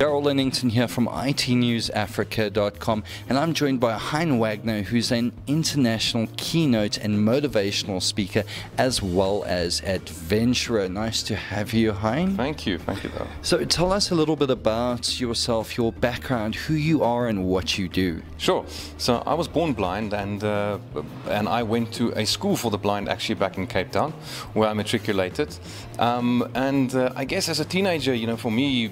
Darryl Lennington here from itnewsafrica.com, and I'm joined by Hein Wagner, who's an international keynote and motivational speaker as well as adventurer. Nice to have you, Hein. Thank you, Darryl. So tell us a little bit about yourself, your background, who you are and what you do. Sure. So I was born blind, and I went to a school for the blind actually back in Cape Town, where I matriculated. I guess as a teenager, you know, for me,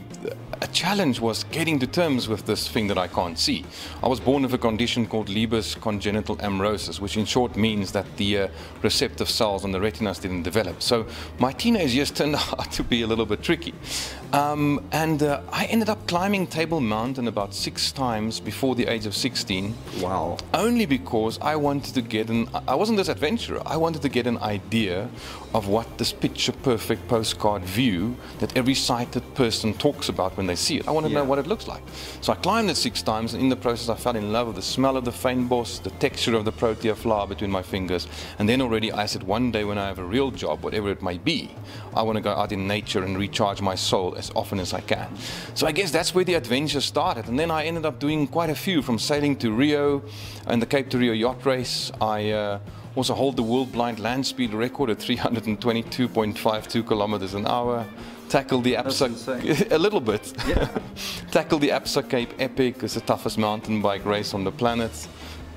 a challenge was getting to terms with this thing that I can't see. I was born with a condition called Leber's congenital amaurosis, which in short means that the receptive cells on the retinas didn't develop. So my teenage years turned out to be a little bit tricky. I ended up climbing Table Mountain about 6 times before the age of 16. Wow. Only because I wanted to get I wasn't this adventurer, I wanted to get an idea of what this picture-perfect postcard view that every sighted person talks about when they see it. I wanted to know what it looks like. So I climbed it 6 times, and in the process I fell in love with the smell of the fynbos, the texture of the protea flower between my fingers, and then already I said, one day when I have a real job, whatever it might be, I want to go out in nature and recharge my soul as often as I can. So I guess that's where the adventure started, and then I ended up doing quite a few, from sailing to Rio and the Cape to Rio Yacht Race. I also hold the world blind land speed record at 322.52 kilometers an hour. Tackled the Absa, a little bit. Yeah. Tackled the Absa Cape Epic, it's the toughest mountain bike race on the planet.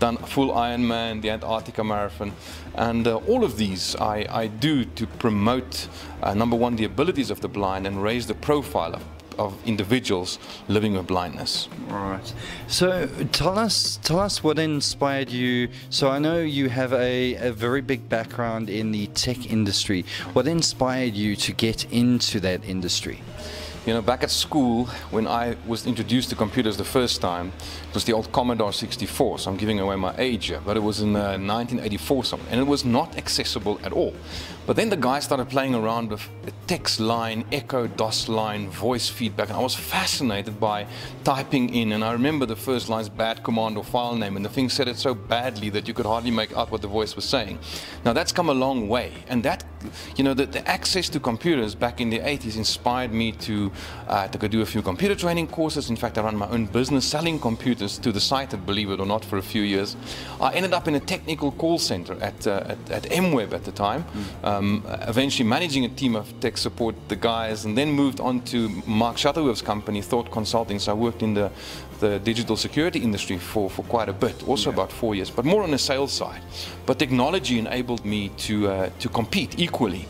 Done a full Ironman, the Antarctica Marathon, and all of these I do to promote, number one, the abilities of the blind and raise the profile of individuals living with blindness. Right. So tell us what inspired you. So I know you have a very big background in the tech industry. What inspired you to get into that industry? You know, back at school, when I was introduced to computers the first time, it was the old Commodore 64, so I'm giving away my age here, but it was in 1984 something, and it was not accessible at all. But then the guys started playing around with a text line, echo, DOS line, voice feedback, and I was fascinated by typing in, and I remember the first line's bad command or file name, and the thing said it so badly that you could hardly make out what the voice was saying. Now that's come a long way, and that, you know, the access to computers back in the 80s inspired me to go do a few computer training courses. In fact, I ran my own business selling computers to the sighted, believe it or not, for a few years. I ended up in a technical call center at MWeb at the time, eventually managing a team of tech support, the guys, and then moved on to Mark Shuttleworth's company, Thought Consulting. So I worked in the digital security industry for quite a bit, also about 4 years, but more on the sales side. But technology enabled me to compete equally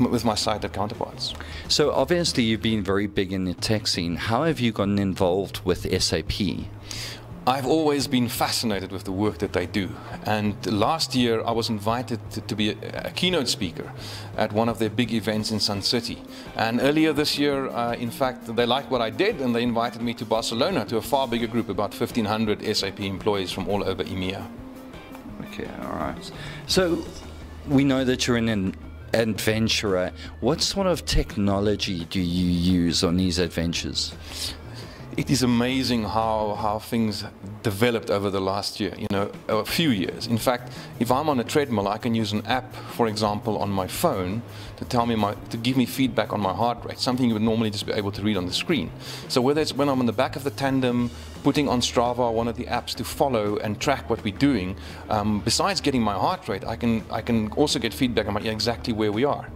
with my sighted counterparts. So obviously you've been very big in the tech scene. How have you gotten involved with SAP? I've always been fascinated with the work that they do, and last year I was invited to be a keynote speaker at one of their big events in Sun City. And earlier this year, in fact, they liked what I did, and they invited me to Barcelona to a far bigger group, about 1,500 SAP employees from all over EMEA. Okay, all right. So we know that you're an adventurer. What sort of technology do you use on these adventures? It is amazing how things developed over the last year, you know, a few years. In fact, if I'm on a treadmill, I can use an app, for example, on my phone to tell me to give me feedback on my heart rate, something you would normally just be able to read on the screen. So whether it's when I'm on the back of the tandem, putting on Strava, one of the apps to follow and track what we're doing, besides getting my heart rate, I can also get feedback on exactly where we are.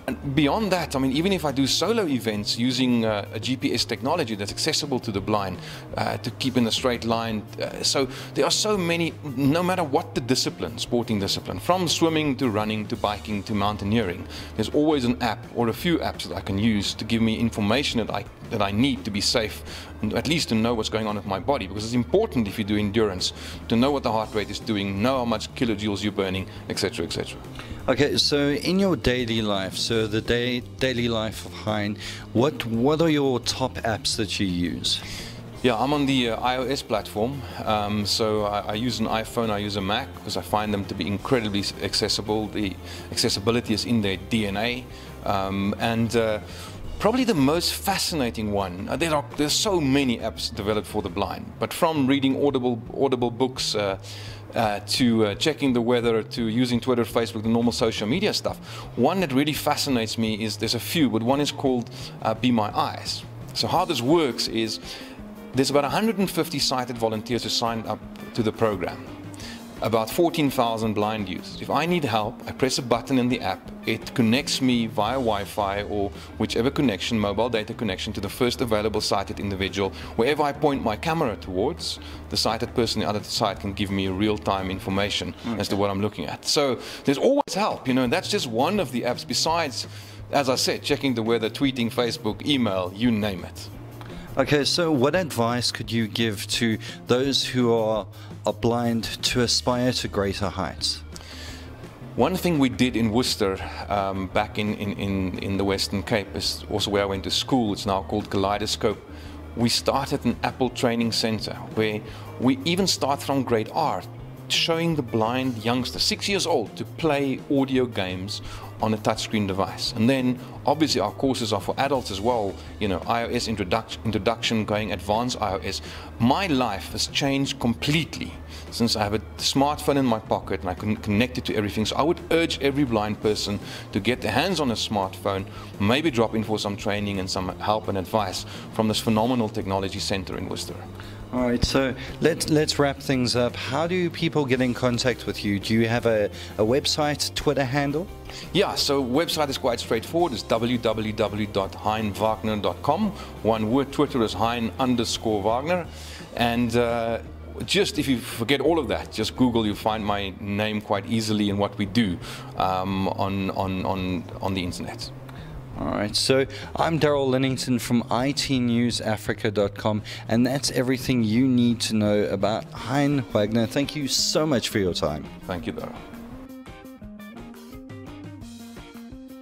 And beyond that, I mean, even if I do solo events using a GPS technology that's accessible to the blind, to keep in a straight line, so there are so many, no matter what the discipline, sporting discipline, from swimming to running to biking to mountaineering, there's always an app or a few apps that I can use to give me information that I need to be safe, and at least to know what's going on with my body, because it's important if you do endurance to know what the heart rate is doing, know how much kilojoules you're burning, etc., etc. Okay, so in your daily life, so the daily life of Hein, what are your top apps that you use? Yeah, I'm on the iOS platform, so I use an iPhone, I use a Mac, because I find them to be incredibly accessible. The accessibility is in their DNA, probably the most fascinating one, there's so many apps developed for the blind, but from reading audible books to checking the weather, to using Twitter, Facebook, the normal social media stuff. One that really fascinates me is, there's a few, but one is called Be My Eyes. So how this works is there's about 150 sighted volunteers who signed up to the program. About 14,000 blind users. If I need help, I press a button in the app. It connects me via Wi-Fi or whichever connection, mobile data connection, to the first available sighted individual. Wherever I point my camera towards, the sighted person on the other side can give me real-time information as to what I'm looking at. So there's always help, you know, and that's just one of the apps besides, as I said, checking the weather, tweeting, Facebook, email, you name it. Okay, so what advice could you give to those who are blind to aspire to greater heights? One thing we did in Worcester back in the Western Cape is also where I went to school. It's now called Kaleidoscope. We started an Apple training center where we even start from grade R, showing the blind youngster, 6 years old, to play audio games on a touchscreen device. And then obviously our courses are for adults as well, you know, iOS introduction, going advanced iOS. My life has changed completely since I have a smartphone in my pocket and I can connect it to everything. So I would urge every blind person to get their hands on a smartphone, maybe drop in for some training and some help and advice from this phenomenal technology center in Worcester. All right, so let's wrap things up. How do people get in contact with you? Do you have a website, Twitter handle? Yeah, so website is quite straightforward. It's www.heinwagner.com. One word. Twitter is Hein_Wagner. And just if you forget all of that, just Google, you'll find my name quite easily and what we do on the internet. All right, so I'm Daryl Linnington from itnewsafrica.com, and that's everything you need to know about Hein Wagner. Thank you so much for your time. Thank you, Daryl.